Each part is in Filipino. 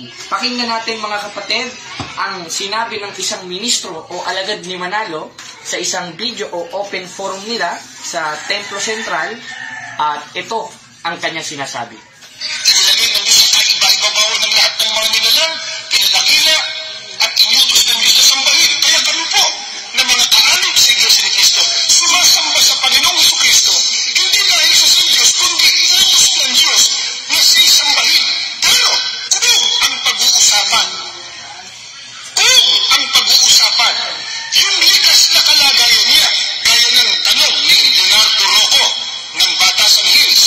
Pakinggan natin mga kapatid ang sinabi ng isang ministro o alagad ni Manalo sa isang video o open forum nila sa Templo Central, at ito ang kanyang sinasabi. Inilagay ng Diyos sa iba-ibabaw ng lahat ng mga nilalang, pinadakila at inutos ng Diyos na sambahin. Kaya kami po na mga kaalim sa Iglesia ni Cristo, sumasamba sa Panginoong Jesucristo, hindi dahil sa Diyos, kundi utos ng Diyos na sisambahin. Pero kung ang pag-uusapan, yung likas na kalagayan niya, gaya ng tanong ni Leonardo Rocco ng Batasan Hills,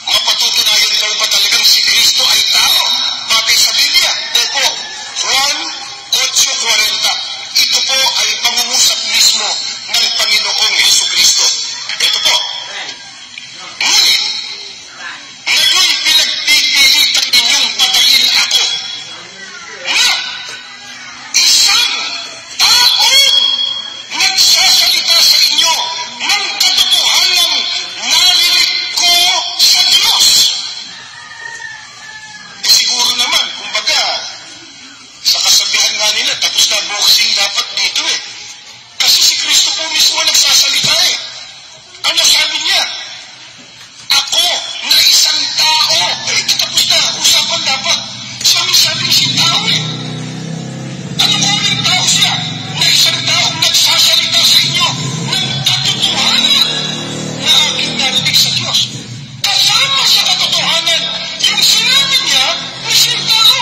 mapatutunayan daw ba talagang si Kristo ay tao batay sa Biblia? Opo, Juan 8:40. Ito po ay pangungusap mismo ng Panginoong Jesucristo. Ito po. Ngunit, ngayon pinagpipilitan ninyong patayin ako na isang taong nagsasalita sa inyo ng katotohanang narinig ko sa Diyos. Siguro naman, kumbaga, sa kasabihan nga nila, tapos na boxing dapat dito eh. Kasi si Kristo po mismo nagsasalita eh. Ano sabi niya? Ako na isang tao. Eh, tapos na, usapan dapat. Sabi si tao eh. Ano ko ng tao siya? Na isang taong nagsasalita sa inyo ng katotohanan na aking narinig sa Diyos. Kasama sa katotohanan, yung sinabi niya na siyang tao.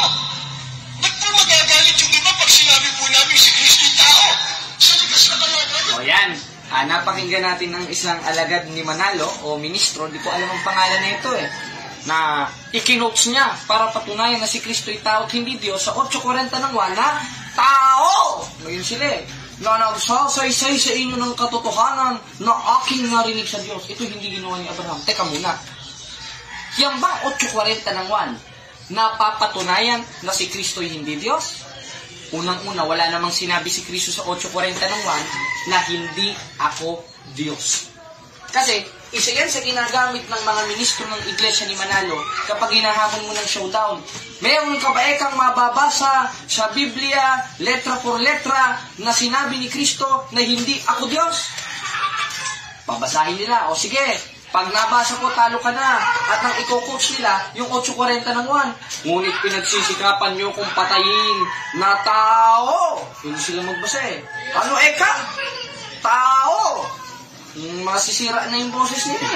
Ba't po magagalit yung iba pag sinabi po namin si Kristo tao? Sa likas na kalagayan. O yan, napakinggan natin ng isang alagad ni Manalo o ministro, di ko alam ang pangalan na ito na ikinotes niya para patunayan na si Kristo ay tao at hindi Diyos sa 8:40 ng na tao! Ngayon sila na nagsasaysay sa inyo ng katotohanan na aking narinig sa Diyos. Ito hindi ginawa ni Abraham. Teka muna. Yan ba 8:40 ng napapatunayan na si Kristo ay hindi Diyos? Unang-una, wala namang sinabi si Kristo sa 8:40 ng na hindi ako Diyos. Kasi, isa yan sa ginagamit ng mga ministro ng Iglesia ni Manalo kapag hinahamon mo ng showdown. Mayroon ka ba kang mababasa sa Biblia, letra por letra, na sinabi ni Kristo na hindi ako Diyos? Babasahin nila. O sige, pag nabasa ko, talo ka na. At nang i-coach nila, yung 8:40 ng ngunit pinagsisikapan nyo kung patayin na tao. Hindi sila magbasa eh. Ano eka? Tao! Masisira na yung boses nila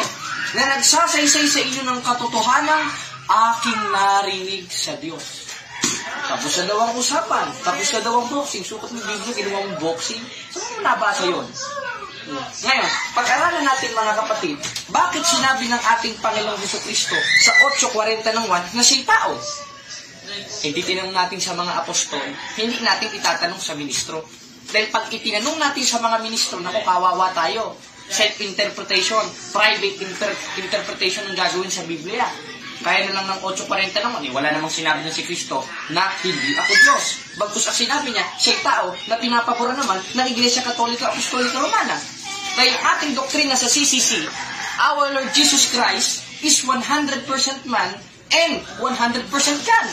na nagsasaysay sa inyo ng katotohanang aking narinig sa Diyos. Tapos na daw ang usapan. Tapos na daw ang boxing. Sukat mo Biblia, ginawa mong boxing. Saan mo nabasa yun? Ngayon, pag-aralan natin mga kapatid, bakit sinabi ng ating Panginoong Jesucristo sa 8:40 ng na siya'y tao? Hindi tinanong natin sa mga apostol, hindi natin itatanong sa ministro. Dahil pag itinanong natin sa mga ministro, naku, kawawa tayo. Self-interpretation, private interpretation ang gagawin sa Biblia. Kaya na lang ng 8:40 naman, wala namang sinabi ng si Kristo na hindi ako Diyos. Bagkus ang sinabi niya, siya'y tao na pinapabura naman ng Iglesia Katolika Apostolika Romana. Dahil ating doktrina sa CCC, our Lord Jesus Christ is 100% man and 100% God.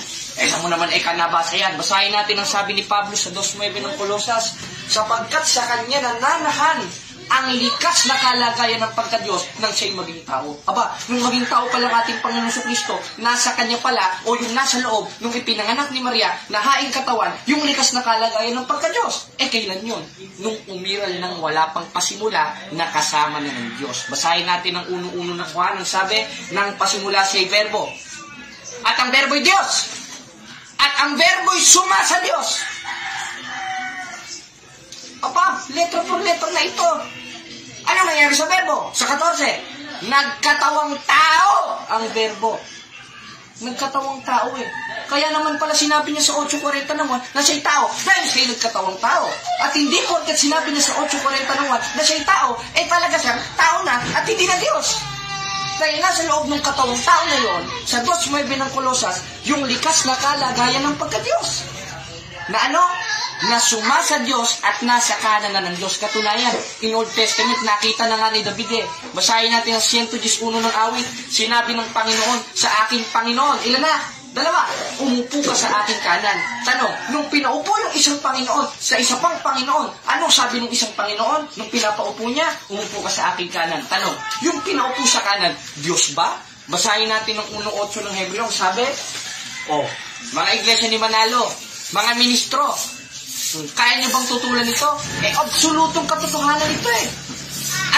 Mo naman nabasa yan. Basahin natin ang sabi ni Pablo sa 2:9 ng Kolosas, sapagkat sa kanya nananahan ang likas na kalagayan ng pagka-Diyos nang siya'y maging tao. Aba, nung maging tao pa lang ating Panginoon Jesucristo, nasa kanya pala, o yung nasa loob, nung ipinanganak ni Maria, na haing katawan, yung likas na kalagayan ng pagka-Diyos. Kailan yun? Nung umiral ng wala pang pasimula, nakasama na ng Diyos. Basahin natin ang uno-uno ng Juan, ang sabi, ng pasimula siya'y verbo. At ang verbo'y Diyos. At ang verbo'y suma sa Diyos. Aba, letra por letra na ito. Ano nangyari sa verbo? Sa 14, nagkatawang tao ang verbo. Nagkatawang tao eh. Kaya naman pala sinabi niya sa 8:40 naman na siya'y tao dahil siya'y nagkatawang tao. At hindi porket sinabi niya sa 8:40 naman na siya'y tao, eh talaga siyang tao na at hindi na Diyos. Dahil nasa loob ng katawang tao na yon, sa 2:9 ng Kolosas, yung likas na kalagayan ng pagka-Diyos. Na ano? Na suma sa Diyos at nasa kanan na ng Diyos. Katunayan, in Old Testament, nakita na nga ni David eh. Basahin natin ang 111 ng awit. Sinabi ng Panginoon sa aking Panginoon. Ilan na? Dalawa, umupo ka sa aking kanan. Tanong, nung pinaupo yung isang Panginoon sa isa pang Panginoon, anong sabi ng isang Panginoon? Nung pinapaupo niya, umupo ka sa aking kanan. Tanong, yung pinaupo sa kanan, Diyos ba? Basahin natin ng 1:8 ng Hebreo, sabi, mga iglesia ni Manalo, mga ministro, kaya niyo bang tutulan ito? Absolutong katotohanan ito eh.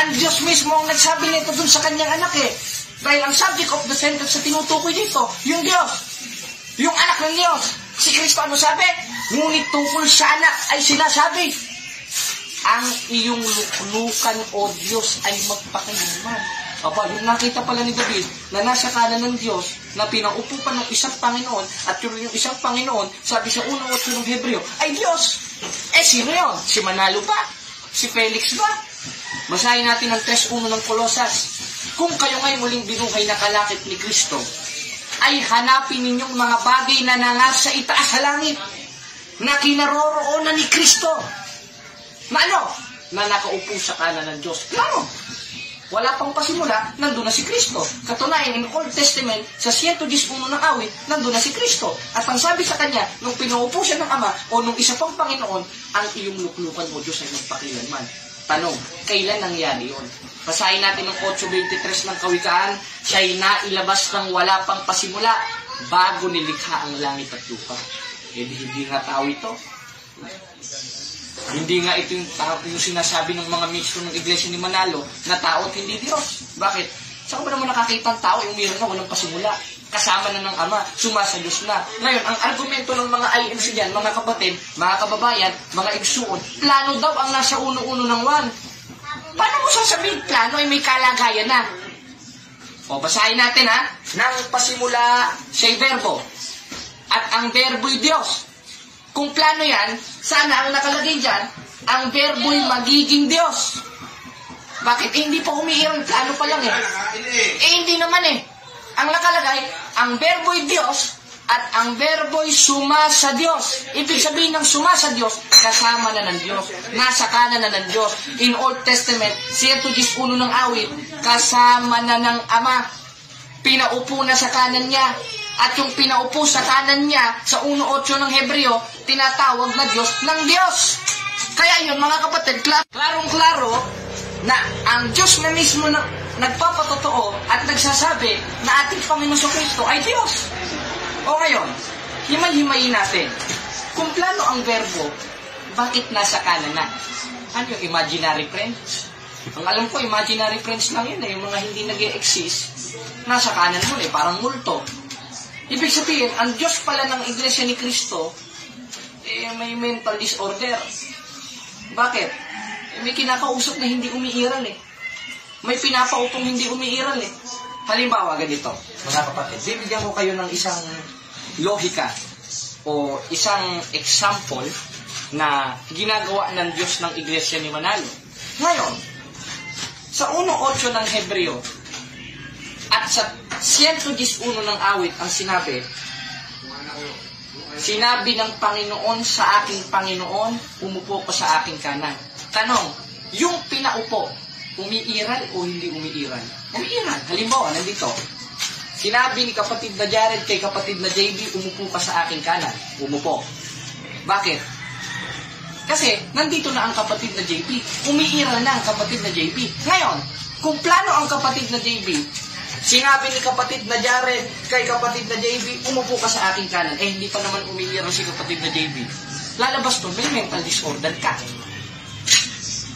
Ang Diyos mismo ang nagsabi nito dun sa kanyang anak eh. Dahil ang subject of the sentence sa tinutukoy dito, yung Diyos. Yung anak ng Diyos. Si Kristo ano sabi? Ngunit tungkol sa anak ay sinasabi, ang iyong luklukan o Diyos ay magpakailanman. Yung nakita pala ni David na nasa kanan ng Diyos na pinaupo pa ng isang Panginoon at yung isang Panginoon, sabi sa 1:8 ng Hebreo, ay Diyos. Sino yun? Si Manalo ba? Si Felix ba? Basahin natin ang 3:1 ng Kolosas. Kung kayo ngayon muling binuhay na kalakip ni Kristo, ay hanapin ninyong mga bagay na nangasa itaas sa langit, na kinaroroonan ni Kristo. Na ano? Na nakaupo sa kanan ng Diyos. Klaro. Wala pang pasimula, nandun na si Kristo. Katunayan, in Old Testament, sa 111 ng awit, nandun na si Kristo. At ang sabi sa kanya, nung pinuupo siya ng Ama, o nung isa pang Panginoon, ang iyong luklukan mo, Diyos, ay magpakilanman. Tanong, kailan nangyari yun? Basahin natin ng 8:23 ng Kawikaan, siya'y nailabas ng wala pang pasimula, bago nilikha ang langit at lupa. Hindi nga tao ito. Hindi nga ito yung sinasabi ng mga ministro ng Iglesia ni Manalo na tao at hindi Diyos. Bakit? Saan ba naman nakakita ang tao yung meron na walang pasimula? Kasama na ng Ama, sumasadyos na. Ngayon, ang argumento ng mga IMC dyan, mga kapatid, mga kababayan, mga igsuon, plano daw ang nasa uno-uno ng 1. Paano mo sasabihin plano ay may kalagayan na? Basahin natin nang pasimula siya'y verbo. At ang verbo'y Diyos. Kung plano yan, sana ang nakalagay dyan, ang verbo'y magiging Diyos. Bakit? Hindi pa umiirang plano pa lang hindi naman Ang nakalagay, ang verbo'y Diyos at ang verbo'y suma sa Diyos. Ibig sabihin ng suma sa Diyos, kasama na ng Diyos. Nasa kanan na ng Diyos. In Old Testament, 111 ng awit, kasama na ng Ama. Pinaupo na sa kanan niya. At yung pinaupo sa kanan niya, sa 1:8 ng Hebreo, tinatawag na Diyos ng Diyos. Kaya yun, mga kapatid, klarong-klaro na ang Diyos na mismo na nagpapatotoo at nagsasabi na ating Panginoon Kristo ay Diyos. O ngayon, himay-himayin natin. Kung plano ang verbo, bakit nasa kanan na? Ano yung imaginary friends? Ang alam ko, imaginary friends lang yun yung mga hindi nag-e-exist. Nasa kanan mo parang multo. Ibig sabihin, ang Diyos pala ng Iglesia ni Kristo, may mental disorder. Bakit? May kinakausap na hindi umiiral May pinapaupong hindi umiiral Halimbawa, ganito, mga kapatid, bibigyan ko kayo ng isang lohika o isang example na ginagawa ng Diyos ng Iglesia ni Manalo. Ngayon, sa 1:8 ng Hebreo at sa 111 ng awit ang sinabi ng Panginoon sa aking Panginoon, umupo ko sa aking kanan. Tanong, yung pinaupo, umiiral o hindi umiiral? Umiiral. Halimbawa, nandito. Sinabi ni kapatid na Jared kay kapatid na JB, umupo ka sa aking kanan. Umupo. Bakit? Kasi, nandito na ang kapatid na JB. Umiiral na ang kapatid na JB. Ngayon, kung plano ang kapatid na JB, sinabi ni kapatid na Jared kay kapatid na JB, umupo ka sa aking kanan. Hindi pa naman umiiral si kapatid na JB. Lalabas doon, may mental disorder ka.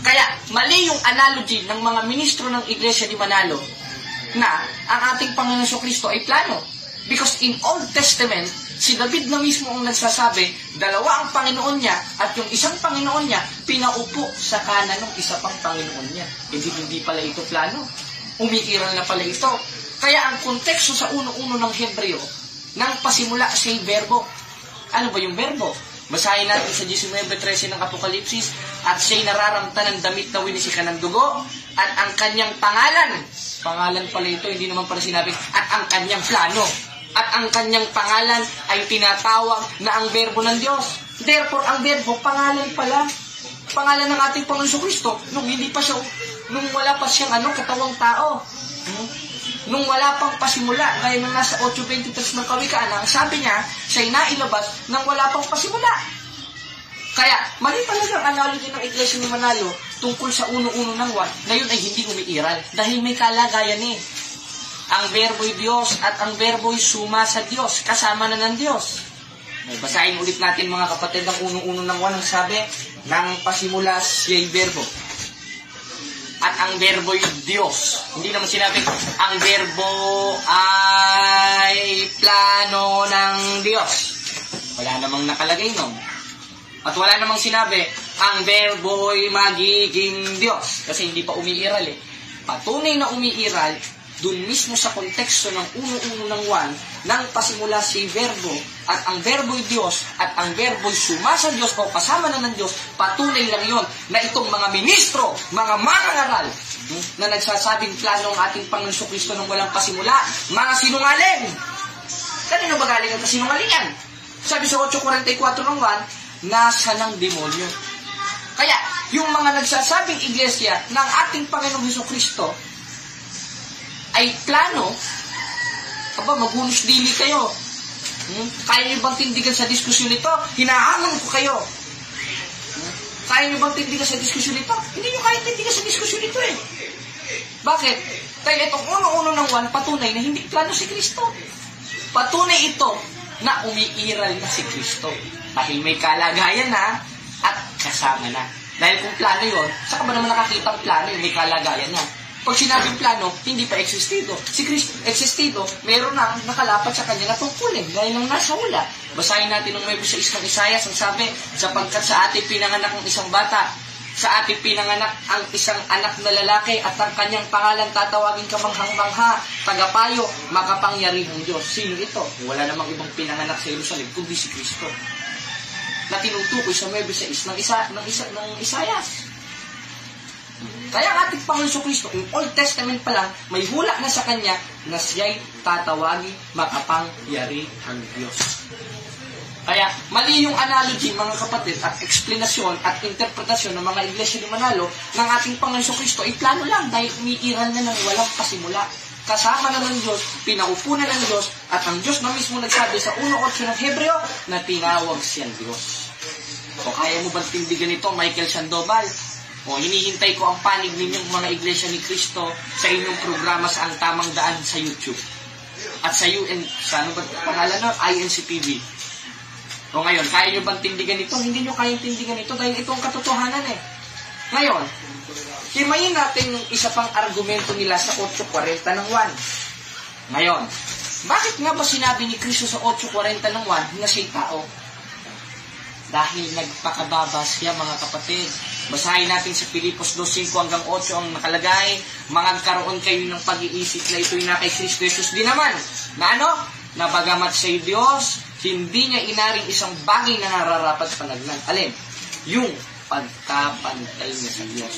Kaya, mali yung analogy ng mga ministro ng Iglesia ni Manalo na ang ating Panginoon Kristo ay plano. Because in Old Testament, si David na mismo ang nagsasabi, dalawa ang Panginoon niya at yung isang Panginoon niya, pinaupo sa kanan ng isa pang Panginoon niya. Hindi pala ito plano. Umiiral na pala ito. Kaya ang konteksto sa 1:1 ng Hebreo, nang pasimula siya'y verbo. Ano ba yung verbo? Basahin natin sa 19:13 ng Apokalipsis, at siya'y nararamtan ng damit na winisikan ng dugo, at ang kanyang pangalan pala ito, hindi naman pala sinabi, at ang kanyang plano, at ang kanyang pangalan ay tinatawag na ang verbo ng Diyos. Therefore, ang verbo, pangalan pala. Pangalan ng ating Panginoon Kristo, nung wala pa siyang katawang tao. nung wala pang pasimula, gaya ng nasa 8.23 ng Kawikaan, ang sabi niya, siya'y nailabas nang wala pang pasimula. Kaya, mali talaga ang analogy ng Iglesia ni Manalo tungkol sa uno-uno ng 1, na yun ay hindi umiiral. Dahil may kalagayan eh. Ang verbo'y Diyos at ang verbo'y suma sa Diyos, kasama na ng Diyos. Basahin ulit natin mga kapatid ang uno-uno ng 1, ang sabi, nang pasimula siya'y verbo. At ang verbo'y Diyos. Hindi naman sinabi, ang verbo ay plano ng Diyos. Wala namang nakalagay nun. At wala namang sinabi, ang verbo'y magiging Diyos. Kasi hindi pa umiiral eh. Patunay na umiiral, dun mismo sa konteksto ng uno-uno ng 1, nang pasimula si verbo, at ang verbo'y Diyos, at ang verbo'y suma sa Diyos o kasama na ng Diyos, patunay lang yon na itong mga ministro, mga mangangaral, na nagsasabing plano ang ating Panginoon Kristo nang walang pasimula, mga sinungaling. Kanino ba galing ang kasinungalingan? Sabi sa 8.44 ng 1, nasa ng demonyo. Kaya, yung mga nagsasabing iglesia ng ating Panginoong Kristo ay plano, magunos dili kayo. Kaya nyo bang tindigan sa diskusyon ito? Hinahamon ko kayo. Kaya nyo bang tindigan sa diskusyon ito? Hindi nyo kaya tindigan sa diskusyon ito eh. Bakit? Kaya itong uno-uno ng 1, patunay na hindi plano si Kristo. Patunay ito na umiiral na si Kristo. Dahil may kalagayan na at kasama na. Dahil kung plano yon, saka ba naman nakakita ang plano yung may kalagayan na? Pag sinabing plano, hindi pa existido. Si Kristo, existido, meron na nakalapat sa kanya na tungkulin, gaya ng nasa hula. Basahin natin ng may busa ng Isaias, ang sabi, sapagkat sa ating pinanganak ng isang bata, sa ating pinanganak ang isang anak na lalaki, at ang kanyang pangalan tatawagin kamanghang-mangha, tagapayo, makapangyarihang Diyos. Sino ito? Wala namang ibang pinanganak sa Jerusalem, kundi si Kristo. Na tinutukoy sa may busa ng Isaias. Kaya ang ating Panginoon Kristo, in Old Testament pa lang, may hula na sa Kanya na siya'y tatawagin makapangyarihang Diyos. Kaya, mali yung analogy, mga kapatid, at eksplanasyon at interpretasyon ng mga iglesia ni Manalo ng ating Panginoon Kristo ay plano lang dahil umiiral na ng walang pasimula. Kasama na ng Diyos, pinaupo na ng Diyos, at ang Diyos na mismo nagsabi sa 1.8 ng Hebreo na tinawag siyang Diyos. O kaya mo bang tindigan ito, Michael Sandoval? O hinihintay ko ang panig ninyong mga iglesia ni Kristo sa inyong programa sa Ang Tamang Daan sa YouTube. At sa ano ba pangalan nun? INCTV. O ngayon, kaya nyo bang tindigan ito? Hindi nyo kayang tindigan ito dahil ito ang katotohanan eh. Ngayon, himayin natin yung isa pang argumento nila sa 8.40 ng 1. Ngayon, bakit nga ba sinabi ni Kristo sa 8.40 ng 1 na siya'y tao? Dahil nagpakababa siya, mga kapatid. Basahin natin sa Pilipos 2:5 hanggang 8 ang nakalagay, magkaroon kayo ng pag-iisip na ito'y na kay Kristo Jesus din naman. Na ano? Na bagamat siya'y Diyos, hindi niya inaring isang bagay na nararapat panagnan. Alin? Yung pagkapantay niya sa Diyos.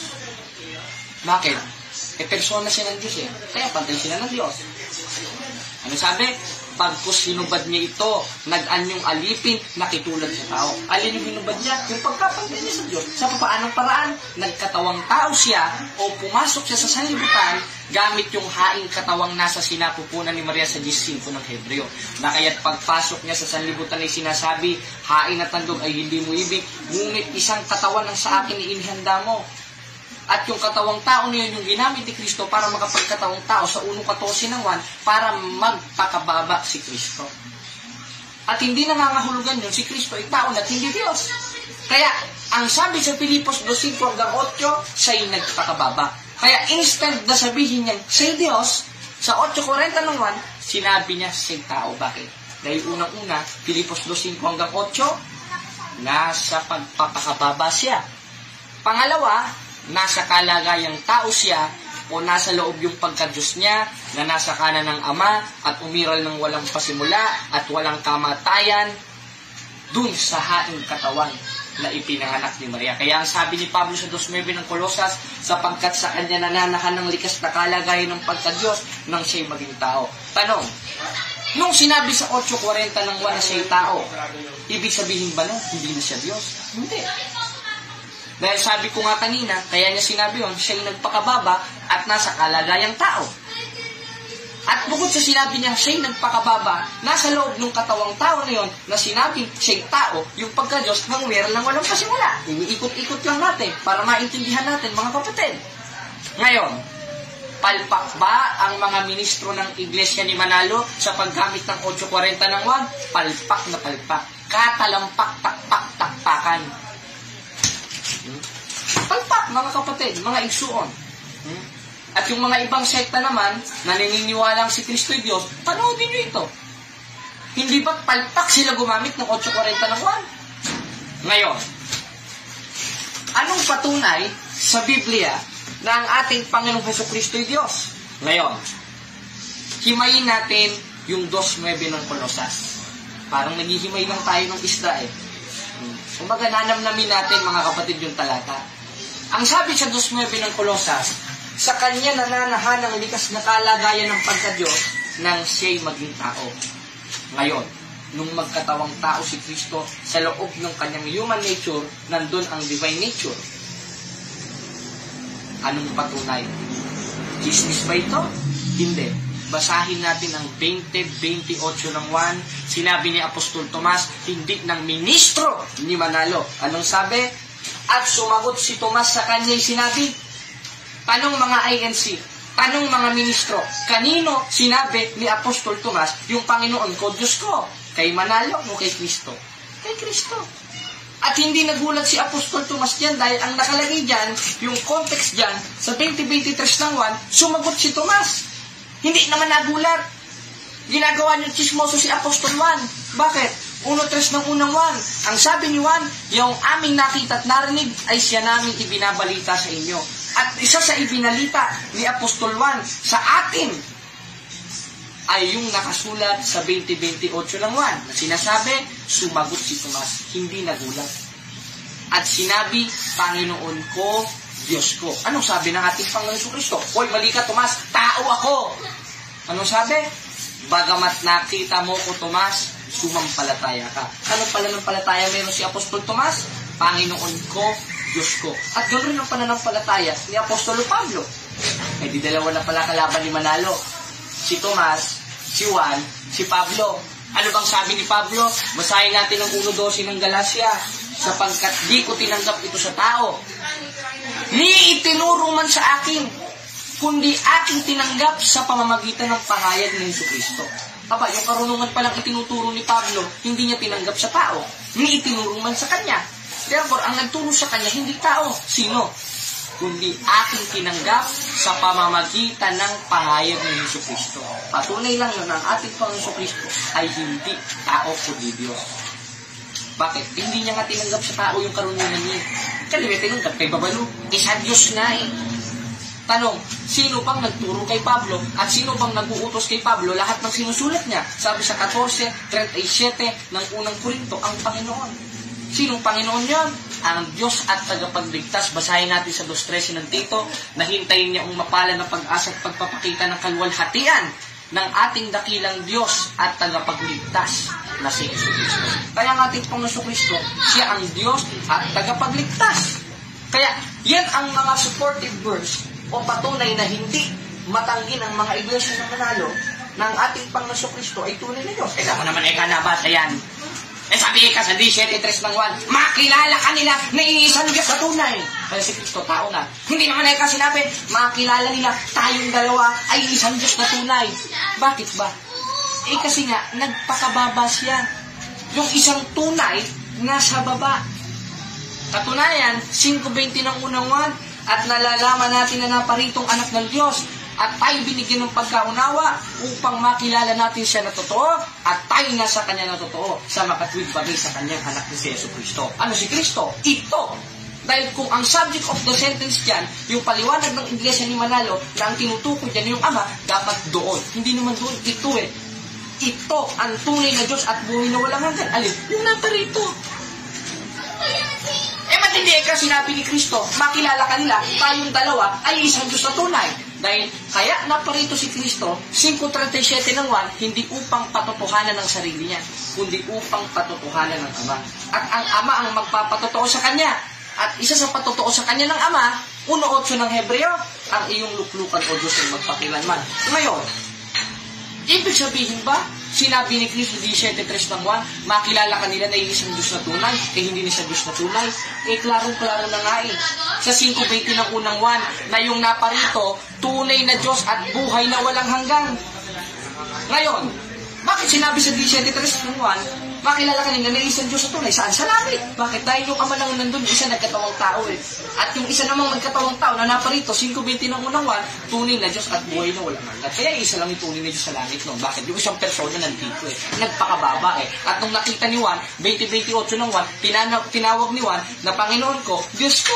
Bakit? Persona siya ng Diyos eh. Kaya pantay sila ng Diyos. Ano sabi? Pagkus hinubad niya ito, nag-anyong alipin, nakitulad sa tao. Alin yung hinubad niya? Yung pagkapantay niya sa Diyos. Sa paanong paraan? Nagkatawang tao siya o pumasok siya sa sanlibutan gamit yung haing katawang nasa sinapupunan ni Maria sa 15 ng Hebreo. Na kaya't pagpasok niya sa sanlibutan ay sinasabi, haing at tandog ay hindi mo ibig, ngunit isang katawan ang sa akin inihanda mo. At yung katawang tao niyon yung ginamit ni Kristo para makapagkatawang tao sa 1.14 ng 1 para magpakababa si Kristo. At hindi nangangahulugan yun, si Kristo ay tao at hindi Diyos. Kaya, ang sabi sa Pilipos 2:5 hanggang 8, siya'y nagpakababa. Kaya instant na sabihin niya, siya'y Diyos, sa 8.40 ng 1, sinabi niya siya'y tao. Bakit? Dahil unang-una, Pilipos 2:5 hanggang 8, nasa pagpapakababa siya. Pangalawa, nasa kalagayang tao siya o nasa loob yung pagka-Diyos niya na nasa kanan ng Ama at umiral ng walang pasimula at walang kamatayan dun sa haing katawan na ipinanganak ni Maria. Kaya ang sabi ni Pablo sa 2:9 ng Kolosas, sapagkat sa kanya nananahan ng likas na kalagayan ng pagka-Diyos nang siya'y maging tao. Tanong, nung sinabi sa 8.40 ng 1 na siya'y tao, ibig sabihin ba nun, hindi na siya Diyos? Hindi. Dahil sabi ko nga kanina, kaya niya sinabi yun, siya'y nagpakababa at nasa kalagayang tao. At bukod sa sinabi niya, siya'y nagpakababa, nasa loob ng katawang tao na yon, na sinabing siya'y tao, yung pagka-Diyos nang meron lang walang pasimula. Iniikot-ikot lang natin para maintindihan natin, mga kapatid. Ngayon, palpak ba ang mga ministro ng Iglesia ni Manalo sa paggamit ng 840 ng 1? Palpak na palpak. Katalampak, takpak, takpakan. Palpak, mga kapatid, mga igsuon. At yung mga ibang sekta naman, na naniniwalang si Kristo ay Diyos, panoodin nyo ito. Hindi ba palpak sila gumamit ng 840 ng 1? Ngayon, anong patunay sa Biblia na ang ating Panginoong Hesukristo ay Diyos? Ngayon, himayin natin yung 2.9 ng Kolosas. Parang naghihimay lang tayo ng isda eh. Kumbaga, nanamnamin natin, mga kapatid, yung talata. Ang sabi sa 2.9 ng Kolosas, sa Kanya nananahan ang likas na kalagayan ng pagka-Diyos nang siya'y maging tao. Ngayon, nung magkatawang tao si Kristo, sa loob ng Kanyang human nature, nandun ang divine nature. Anong patunay? Chismis ba ito? Hindi. Basahin natin ang 20:28 ng 1. Sinabi ni Apostol Tomas, hindi ng ministro ni Manalo. Anong sabi? At sumagot si Tomas sa kanya'y sinabi, tanong mga INC, tanong mga ministro, kanino sinabi ni Apostol Tomas, yung Panginoon ko, Diyos ko? Kay Manalo o kay Kristo? Kay Kristo. At hindi nagulat si Apostol Tomas diyan dahil ang nakalagay diyan, yung context diyan, sa 20:23 ng 1, sumagot si Tomas. Hindi naman nagulat. Ginagawa niyo chismoso si Apostol Juan. Bakit? 1:3 ng unang 1. Ang sabi ni Juan, yung aming nakita at narinig ay siya namin ibinabalita sa inyo. At isa sa ibinalita ni Apostol Juan sa atin ay yung nakasulat sa 20:28 ng 1 na sinasabi, sumagot si Tomas, hindi nagulat. At sinabi, Panginoon ko, Diyos ko. Anong sabi ng ating Panginoon Kristo? Hoy, mali ka, Tomas, tao ako. Anong sabi? Bagamat nakita mo ko, Tomas, sumampalataya ka. Anong pananampalataya meron si Apostol Tomas? Panginoon ko, Diyos ko. At ganoon ang pananampalataya ni Apostolo Pablo. Eh di dalawa na pala kalaban ni Manalo. Si Tomas, si Juan, si Pablo. Ano bang sabi ni Pablo? Basahin natin ang 1:12 ng Galacia. Sapagkat di ko tinanggap ito sa tao, ni itinuro man sa akin, kundi aking tinanggap sa pamamagitan ng pahayag ng Jesucristo. Aba, yung karunungan palang itinuturo ni Pablo, hindi niya tinanggap sa tao, ni itinuro man sa kanya. Therefore, ang nagturo sa kanya, hindi tao. Sino? Kundi aking tinanggap sa pamamagitan ng pahayag ng Jesucristo. Patunay lang yun, ang ating Panginoon Jesucristo ay hindi tao kundi Diyos. Bakit? Hindi niya nga tinanggap sa tao yung karunungan niya. Kaya tinanggap kay Babalo. Isa Diyos nga eh. Tanong, sino bang nagturo kay Pablo at sino bang nag-uutos kay Pablo? Lahat ng sinusulat niya. Sabi sa 14:37 ng unang Korinto, ang Panginoon. Sinong Panginoon yan? Ang Diyos at tagapagligtas. Basahin natin sa 2:13 ng Tito, na hintayin niya ang mapala ng pag-asa at pagpapakita ng kaluwalhatian ng ating dakilang Diyos at tagapagligtas na si Jesucristo. Kaya ang ating Panginoon Kristo, siya ang Diyos at tagapagligtas. Kaya yan ang mga supportive verse o patunay na hindi matanggi ng mga iglesia ng Manalo ng ating Panginoon Kristo ay tunay na Diyos. Kaya mo naman ay kanabasa yan. Sabi ka sa 17:3 ng 1, makilala ka nila na iisang Diyos sa tunay. Kaya si Kristo, tao na. Hindi naman ay sinabi, makilala nila tayong dalawa ay isang Diyos na tunay. Bakit ba? Kasi nga, nagpakababa siya. Yung isang tunay, nasa baba. Katunayan, 5:20 ng unang 1, at nalalaman natin na naparitong anak ng Diyos, at tayo binigyan ng pagkaunawa upang makilala natin siya na totoo at tayo nasa kanya na totoo sa makatwid bagay sa kanyang anak ni si Jesucristo. Ano si Kristo? Ito. Dahil kung ang subject of the sentence dyan, yung paliwanag ng Iglesia ni Manalo na ang tinutukoy dyan yung Ama, dapat doon. Hindi naman doon. Ito eh. Ito ang tunay na Diyos at buhay na walang hanggan. Alin? Yung naparito. Ba't hindi sinabi ni Kristo, makilala ka nila, tayong dalawa ay isang Diyos na tunay. Dahil kaya naparito si Kristo, 5:37 ng 1, hindi upang patotohanan ng sarili niya, kundi upang patotohanan ng Ama. At ang Ama ang magpapatotoo sa Kanya. At isa sa patotoo sa Kanya ng Ama, 1:8 ng Hebreo, ang iyong luklukan o Diyos ay magpakilanman. Ngayon, Ibig sabihin ba, sinabi ni Cristo 17:3 ng 1, makilala ka nila na iisang Diyos na tunay, hindi na siya Diyos na tunay. Klarong-klaro na nga Sa 5:20 ng unang 1, na yung naparito, tunay na Diyos at buhay na walang hanggan. Ngayon, bakit sinabi sa 17:3 ng 1, makilala ka nila na isang Diyos na tunay? Saan? Sa langit. Bakit? Dahil yung Ama lang nandun, isa nagkatawang tao At yung isa namang nagkatawang tao na naparito, 5:20 ng unang 1, tunay na Diyos at buhay na walang hanggan. Kaya isa lang yung tunay na Diyos sa langit no. Bakit? Yung isang persona nandito nagpakababa At nung nakita ni Juan, 20:28 ng 1, tinawag ni Juan na Panginoon ko, Diyos ko.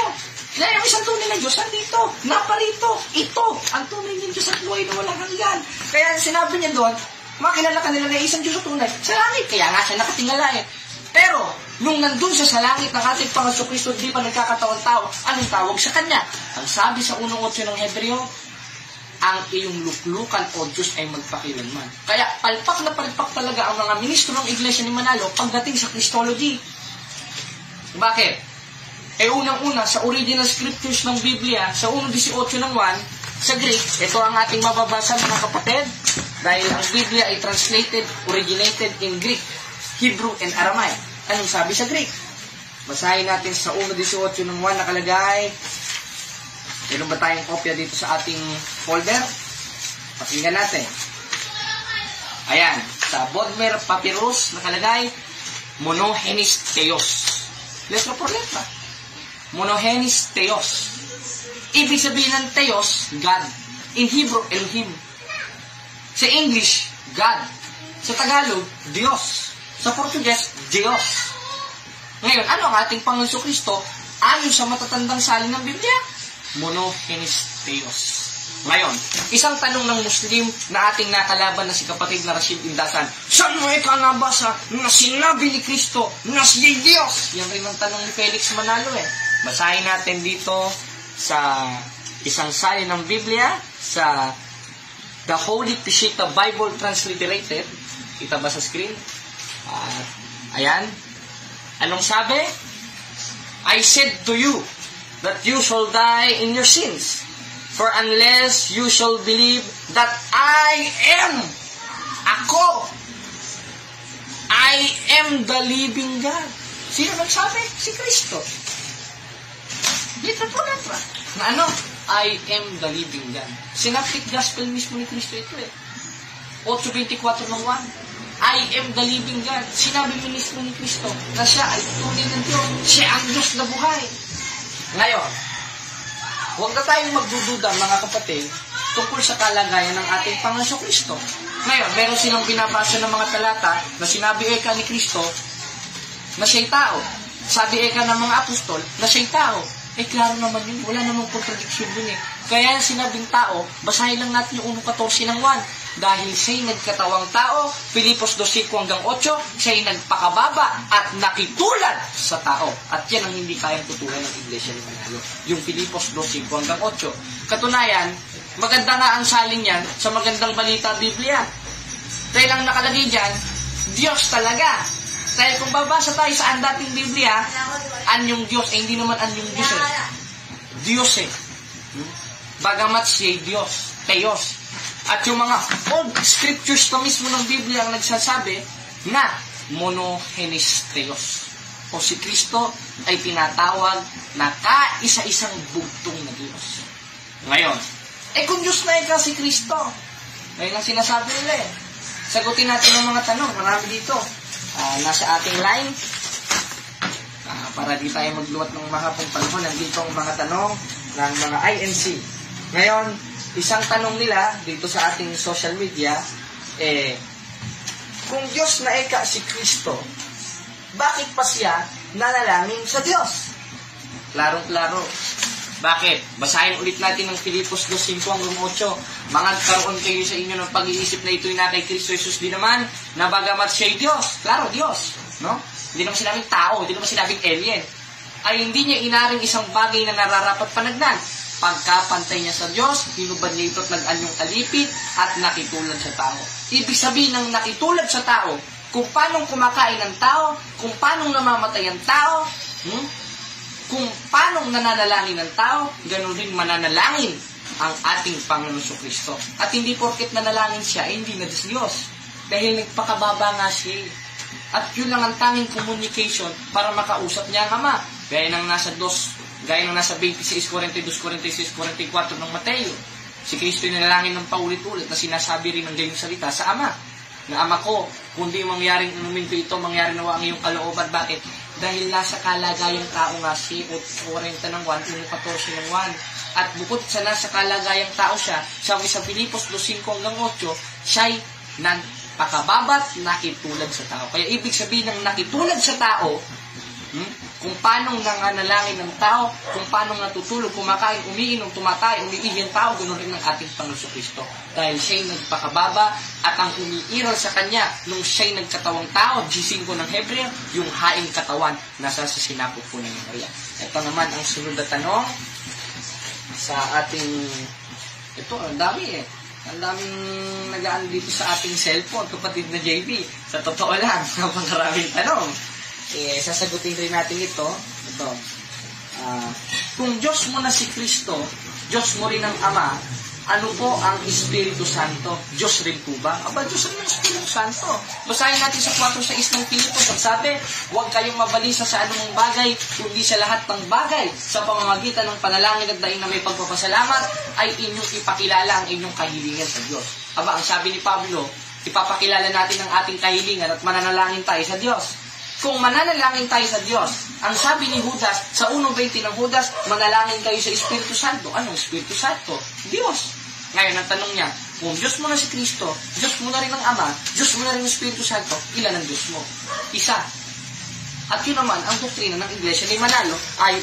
Kaya yung isang tunay na Diyos nandito, naparito. Ito, ang tunay ng Diyos at buhay na walang hanggan. Kaya sinabi niya doon, makilala ka nila na isang Diyos na tunay sa langit. Kaya nga siya nakatingala Pero, nung nandun siya sa langit ng ating Panginoon Kristo, di pa nagkakatawang tao, anong tawag sa kanya? Ang sabi sa 1:8 ng Hebreo, ang iyong luklukan o Diyos ay magpakilanman. Kaya palpak na palpak talaga ang mga ministro ng Iglesia ni Manalo pagdating sa Christology. Bakit? Unang-una, sa original scriptures ng Biblia, sa 1:18 ng 1, sa Greek, ito ang ating mababasa mga kapatid, dahil ang Biblia ay originated in Greek, Hebrew, and Aramaic. Anong sabi sa Greek? Basahin natin sa 1:18 ng 1 nakalagay. Meron ba tayong kopya dito sa ating folder? Pakinggan natin. Ayan, sa Bodmer Papyrus nakalagay, Monogenes Theos. Letra por letra. Monogenes Theos. Ibig sabihin ng Theos, God. In Hebrew, Elohim. Sa English, God. Sa Tagalog, Diyos. Sa Portuges, Diyos. Ngayon, ano ang ating Panginoon Kristo ayon sa matatandang salin ng Biblia? Monogenes Theos. Ngayon, isang tanong ng Muslim na ating nakalaban na si kapatid na Rashid Indasan, saan mo nabasa na sinabi ni Kristo na siya'y Diyos? Yan rin ang tanong ni Felix Manalo Basahin natin dito sa isang salin ng Biblia, sa The Holy Peshitta Bible Transliterated. Kita ba sa screen? Ayan. Anong sabi? I said to you that you shall die in your sins. For unless you shall believe that I am, ako, I am the living God. Sino nagsabi? Si Kristo. Letra po letra. Na ano? I am the living God. Synoptic Gospel mismo ni Kristo ito 8:24 ng 1. I am the living God. Sinabi mismo ni Kristo na siya ay tunay ng Diyos. Siya ang Diyos na buhay. Ngayon, huwag na tayong magdududa mga kapatid tungkol sa kalagayan ng ating Panginoon Kristo. Ngayon, meron silang binabasa ng mga talata na sinabi ni Kristo na siya'y tao. Sabi ng mga apostol na siya'y tao. Klaro naman yun. Wala namang contradiction dun Kaya sinabing tao, basahin lang natin yung 1:14 ng 1. Dahil siya'y nagkatawang tao, Filipos 2:5-8, siya'y nagpakababa at nakitulad sa tao. At yan ang hindi kayang tutulan ng Iglesia ni Manalo. Yung Filipos 2:5-8. Katunayan, maganda nga ang salin yan sa magandang balita Biblia. Dahil ang nakalagay dyan, Diyos talaga. Dahil kung babasa tayo sa dating Biblia, anyong Diyos, hindi naman anyong Diyos Diyos Bagamat siya'y Diyos, Theos. At yung mga old scriptures na mismo ng Biblia ang nagsasabi na Monogenes Theos. O si Kristo ay tinatawag na kaisa-isang bugtong na Diyos. Ngayon, kung Diyos na si Kristo, ngayon ang sinasabi nila Sagutin natin ang mga tanong. Marami dito. Nasa ating line. Para di tayo magluwat ng mahabang panahon. Nandito ang mga tanong ng mga INC. Ngayon, isang tanong nila dito sa ating social media, kung Diyos na si Kristo, bakit pa siya nanalangin sa Diyos? Klarong-klaro. Bakit? Basahin ulit natin ng Filipos 2:5-8. Magkaroon kayo sa inyo ng pag-iisip na ito'y na kay Kristo Jesus din naman, na bagamat siya'y Diyos. Klaro, Diyos. No? Hindi naman sinabing tao, hindi naman sinabing alien. Ay hindi niya inaring isang bagay na nararapat panagnan. Pagkapantay niya sa Diyos, hinubad niya ito't nag-anyong alipit at nakitulad sa tao. Ibig sabihin ng nakitulad sa tao, kung paanong kumakain ng tao, kung paanong namamatay ang tao, kung paanong nananalangin ng tao, ganoon rin mananalangin ang ating Panginoon Kristo. At hindi porket nanalangin siya, hindi na Diyos. Dahil nagpakababa nga siya. At yun lang ang tanging communication para makausap niya ang Ama. Gaya ng nasa 26, 42, 46, 44 ng Mateo. Si Kristo yung nanalangin ng paulit-ulit na sinasabi rin ng gayong salita sa Ama. Na Ama ko, kundi mangyaring inumin ko ito, mangyari nawa ang iyong kalooban. Bakit? Dahil nasa kalagayang tao nga si 40 ng 1, 14 ng 1. At bukod sa nasa kalagayang tao siya, sabi sa Filipos 2:5 hanggang 8, siya'y nagpakababat, nakitulad sa tao. Kaya ibig sabihin ng nakitulad sa tao, kung paano nanganalangin ng tao, kung paano natutulog, kumakain, umiinom, tumatay, umiihi ang tao, ganoon rin ng ating Panginoon Kristo. Dahil siya'y nagpakababa at ang umiiral sa Kanya nung siya'y nagkatawang tao, G5 ng Hebreo, yung haing katawan nasa sa sinapok po ng Maria. Ito naman ang sunod na tanong sa ating, ito, ang dami ang daming nagaan dito sa ating cellphone, kapatid na JB. Sa totoo lang, napakaraming tanong. Sasagutin rin natin ito. Kung Diyos mo na si Kristo, Diyos mo rin ang Ama, ano po ang Espiritu Santo? Diyos rin po ba? Aba, Diyos rin ang Espiritu Santo. Basahin natin sa 4:6 ng Filipos. Ang sabi, huwag kayong mabalisa sa anumang bagay, kundi sa lahat ng bagay, sa pamamagitan ng panalangin at daing na may pagpapasalamat, ay inyong ipakilala ang inyong kahilingan sa Diyos. Aba, ang sabi ni Pablo, ipapakilala natin ang ating kahilingan at mananalangin tayo sa Diyos. Kung mananalangin tayo sa Diyos, ang sabi ni Judas, sa 1:20 ng Judas, manalangin kayo sa Espiritu Santo. Anong Espiritu Santo? Diyos. Ngayon, ang tanong niya, kung Diyos mo na si Kristo, Diyos mo na rin ang Ama, Diyos mo na rin ang Espiritu Santo, ilan ang Diyos mo? Isa. At yun naman, ang doktrina ng Iglesia ni Manalo ay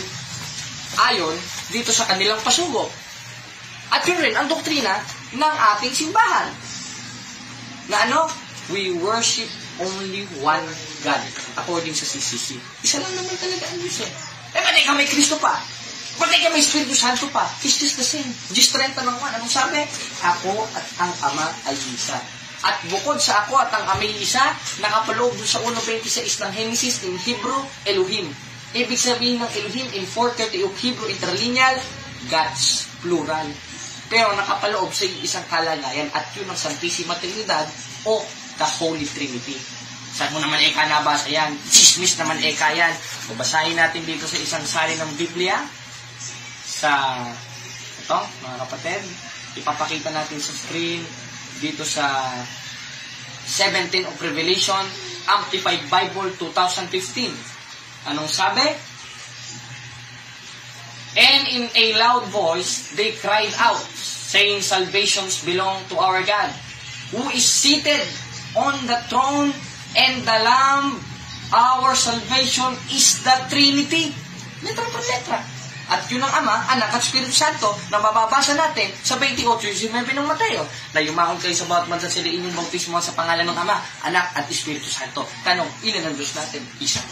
ayon dito sa kanilang pasugo. At yun rin ang doktrina ng ating simbahan. Na ano? We worship only one God, according sa CCC. Isa lang naman talaga ang Diyos eh. Pati ka may Kristo pa. Pati ka may Espiritu Santo pa. It's just the same. Just 30 ng 1. Anong sabi? Ako at ang Ama ay isa. At bukod sa ako at ang Ama ay isa, nakapaloob doon sa 1:26 ng Genesis in Hebrew, Elohim. Ibig sabihin ng Elohim in 4:30 of Hebrew interlineal, Gods, plural. Pero nakapaloob sa isang kalagayan at yun ang Santissima Trinidad o the Holy Trinity. Saan mo naman nabasa yan? Chismis naman yan. O basahin natin dito sa isang sali ng Biblia. Sa, ito, mga kapatid, ipapakita natin sa screen dito sa 17 of Revelation, Amplified Bible 2015. Anong sabi? And in a loud voice, they cried out, saying, salvations belong to our God, who is seated on the throne, and the Lamb. Our salvation is the Trinity. Letra per letra. At yun ang Ama, Anak at Espiritu Santo na mababasa natin sa 28:19 ng Mateo. Na yumaon kayo sa bawat bansa sila inyong bautismo sa pangalan ng Ama, Anak at Espiritu Santo. Tanong, ilan ang Diyos natin? Isa.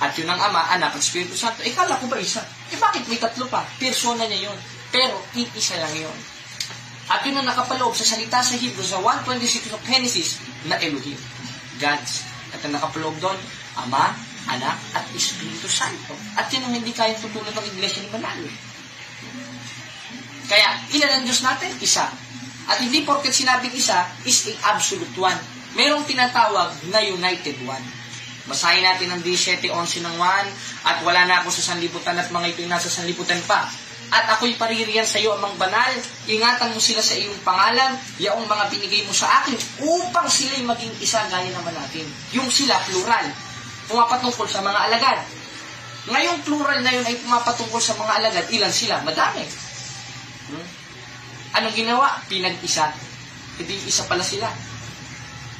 At yun ang Ama, Anak at Espiritu Santo. Kala ko ba isa? Bakit may tatlo pa? Persona niya yun. Pero, isa lang yun. At yun ang nakapaloob sa salita sa Hebrew sa 1:26 of Genesis na Elohim, Gods. At ang nakapaloob doon, Ama, Anak, at Espiritu Santo. At yun ang hindi kayang tutulad ng Iglesia ni Manalo. Kaya, ilan ang Diyos natin? Isa. At hindi porket sinabing isa, is a absolute one. Merong tinatawag na united one. Basahin natin ang 17:11 ng 1, at wala na ako sa sanlibutan at mga ito'y nasa sanlibutan pa. At ako'y paririyan sa iyo amang banal, ingatan mo sila sa iyong pangalan, yaong mga binigay mo sa akin, upang sila'y maging isa gaya naman natin. Yung sila, plural, pumapatungkol sa mga alagad. Ngayong plural na yun ay pumapatungkol sa mga alagad, ilan sila? Madami. Anong ginawa? Pinag-isa. Hindi isa pala sila.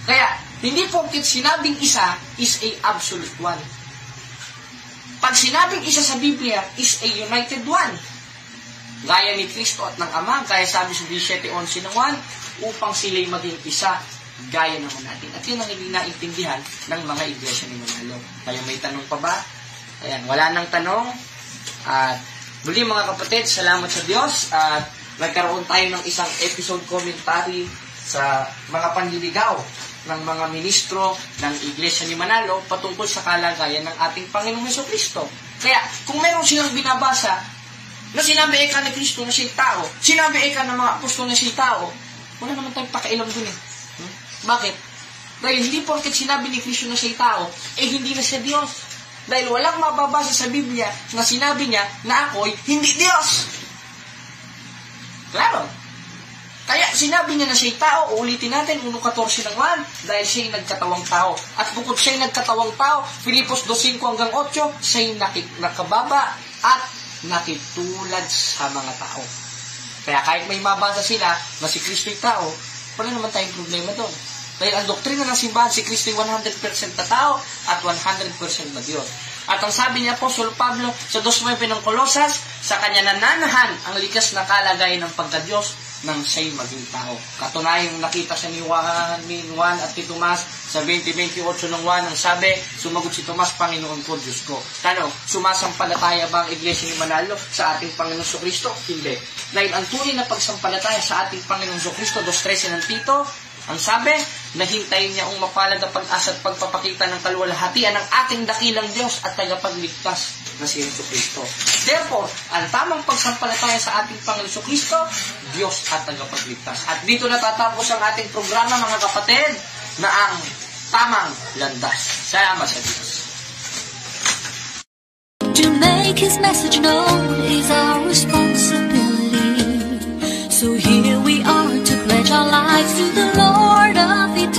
Kaya, hindi porket sinabing isa is a absolute one. Pag sinabing isa sa Biblia is a united one. Gaya ni Kristo at ng Ama, kaya sabi sa 17:11 ng 1, upang sila'y maging isa, gaya naman natin. At yun ang hindi naintindihan ng mga iglesia ni Manalo. Kayo may tanong pa ba? Ayan, wala nang tanong. At muli mga kapatid, salamat sa Diyos. At nagkaroon tayo ng isang episode commentary sa mga panliligaw ng mga ministro ng Iglesia ni Manalo patungkol sa kalagayan ng ating Panginoong Hesus Kristo. Kaya, kung meron silang binabasa Na sinabi eka ni Kristo na siya'y tao, sinabi eka ng mga apostol na siya'y tao, wala naman tayong pakialam dun eh. Bakit? Dahil hindi porket sinabi ni Kristo na siya'y tao, hindi na siya Diyos. Dahil walang mababasa sa Biblia na sinabi niya na ako'y hindi Diyos. Klaro. Kaya sinabi niya na siya'y tao, ulitin natin, 1:14 ng 1, dahil siya'y nagkatawang tao. At bukod siya'y nagkatawang tao, Filipos 2:5-8, siya'y nakababa at nakitulad sa mga tao. Kaya kahit may mabasa sila na si Kristo'y tao, wala naman tayong problema doon. Dahil ang doktrina ng simbahan, si Kristo'y 100% na tao at 100% na Diyos. At ang sabi ni Apostol Pablo sa 2:9 ng Colosas, sa kanya nananahan ang likas na kalagayan ng pagka-Diyos nang siya'y maging tao. Katunayan nakita sa ni Juan at ni Tomas sa 20:28 ng Juan, ang sabi, sumagot si Tomas, Panginoon ko, Diyos ko. Tanong, sumasampalataya ba ang Iglesia ni Manalo sa ating Panginoong Kristo? Hindi. Dahil ang tunay na pagsampalataya sa ating Panginoong Kristo, 2:13 ng Tito, ang sabi, nahintayin niya ang mapalad na pag-asa at pagpapakita ng kaluwalhatian ng ating dakilang Diyos at tagapagligtas na si Jesucristo. Therefore, ang tamang pagsampalataya sa ating Panginoon Jesucristo, Diyos at tagapagligtas. At dito natatapos ang ating programa, mga kapatid, na ang tamang landas. Salamat sa Diyos. To make His message known is our responsibility. So here we are to pledge our lives to the Lord of eternity.